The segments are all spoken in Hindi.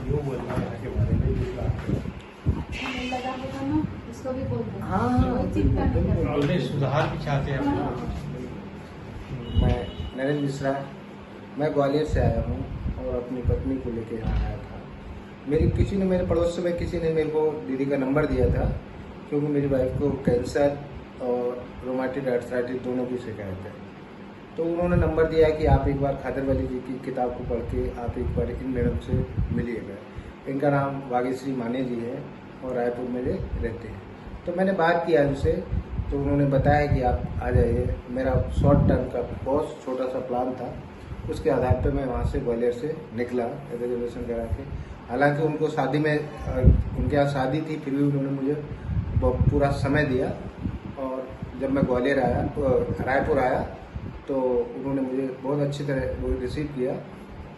यूँ बोलना यहाँ के बारे में भी बात लगा होगा ना, उसको भी बोल दो। हाँ, कोई चिंता नहीं करना। अपने सुधार भी चाहते हैं हाँ। मैं नरेंद्र मिश्रा, मैं ग्वालियर से आया हूँ और अपनी पत्नी को लेके यहाँ आया था। मेरे पड़ोस में किसी ने मेरे को दीदी का नंबर दिया था, क्योंकि मेरी वाइफ को कैंसर और रोमाटिक आर्थराइटिस दोनों की शिकायत है। तो उन्होंने नंबर दिया कि आप एक बार खादरवली जी की किताब को पढ़ के आप एक बार इन मैडम से मिलिएगा। इनका नाम भाग्यश्री माने जी है और रायपुर में रहते हैं। तो मैंने बात किया उनसे, तो उन्होंने बताया कि आप आ जाइए। मेरा शॉर्ट टर्म का बहुत छोटा सा प्लान था, उसके आधार पर मैं वहाँ से ग्वालियर से निकला रिजर्वेशन करा के। हालांकि उनको शादी में उनके यहाँ शादी थी, फिर भी उन्होंने मुझे पूरा समय दिया। और जब मैं ग्वालियर आया रायपुर आया तो उन्होंने मुझे बहुत अच्छी तरह वो रिसीव किया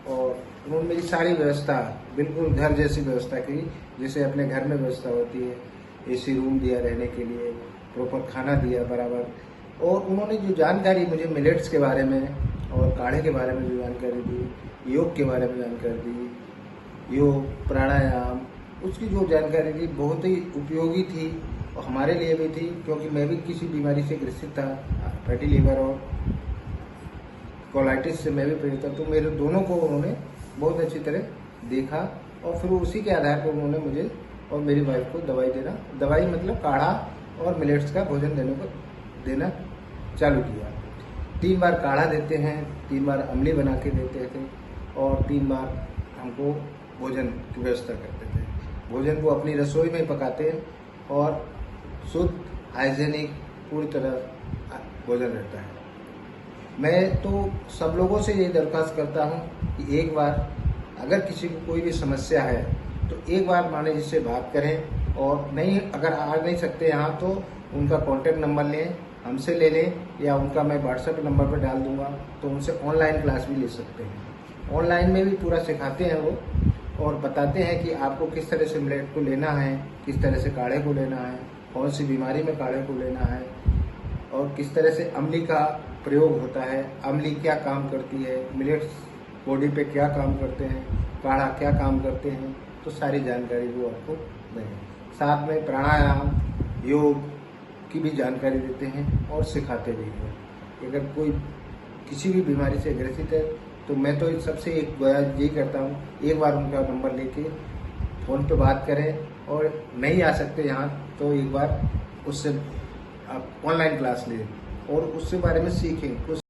और उन्होंने मेरी सारी व्यवस्था बिल्कुल घर जैसी व्यवस्था की, जैसे अपने घर में व्यवस्था होती है। एसी रूम दिया रहने के लिए, प्रॉपर खाना दिया बराबर। और उन्होंने जो जानकारी मुझे मिलेट्स के बारे में और काढ़े के बारे में जो जानकारी दी, योग के बारे में जानकारी दी, योग प्राणायाम, उसकी जो जानकारी दी बहुत ही उपयोगी थी और हमारे लिए भी थी, क्योंकि मैं भी किसी बीमारी से ग्रसित था, फैटी लीवर और कोलाइटिस से मैं भी पीड़ित था। तो मेरे दोनों को उन्होंने बहुत अच्छी तरह देखा और फिर उसी के आधार पर उन्होंने मुझे और मेरी वाइफ को दवाई मतलब काढ़ा और मिलेट्स का भोजन देना चालू किया। 3 बार काढ़ा देते हैं, 3 बार अमली बना के देते थे और 3 बार हमको भोजन की व्यवस्था करते थे। भोजन को अपनी रसोई में पकाते हैं और शुद्ध हाइजेनिक पूरी तरह भोजन रहता है। मैं तो सब लोगों से ये दरख्वास्त करता हूँ कि एक बार अगर किसी को कोई भी समस्या है तो एक बार माने जी से बात करें, और नहीं अगर आ नहीं सकते यहाँ तो उनका कॉन्टैक्ट नंबर लें, हमसे ले लें, या उनका मैं व्हाट्सएप नंबर पर डाल दूँगा, तो उनसे ऑनलाइन क्लास भी ले सकते हैं। ऑनलाइन में भी पूरा सिखाते हैं वो और बताते हैं कि आपको किस तरह से मिलेट को लेना है, किस तरह से काढ़े को लेना है, कौन सी बीमारी में काढ़े को लेना है और किस तरह से अमली का प्रयोग होता है, अमली क्या काम करती है, मिलेट्स बॉडी पे क्या काम करते हैं, काढ़ा क्या काम करते हैं, तो सारी जानकारी वो आपको देंगे। साथ में प्राणायाम योग की भी जानकारी देते हैं और सिखाते भी हैं। अगर कोई किसी भी बीमारी से ग्रसित है तो मैं तो सबसे एक यही करता हूँ, एक बार उनका नंबर लेके फ़ोन पे बात करें और नहीं आ सकते यहाँ तो एक बार उससे आप ऑनलाइन क्लास लें और उससे बारे में सीखें।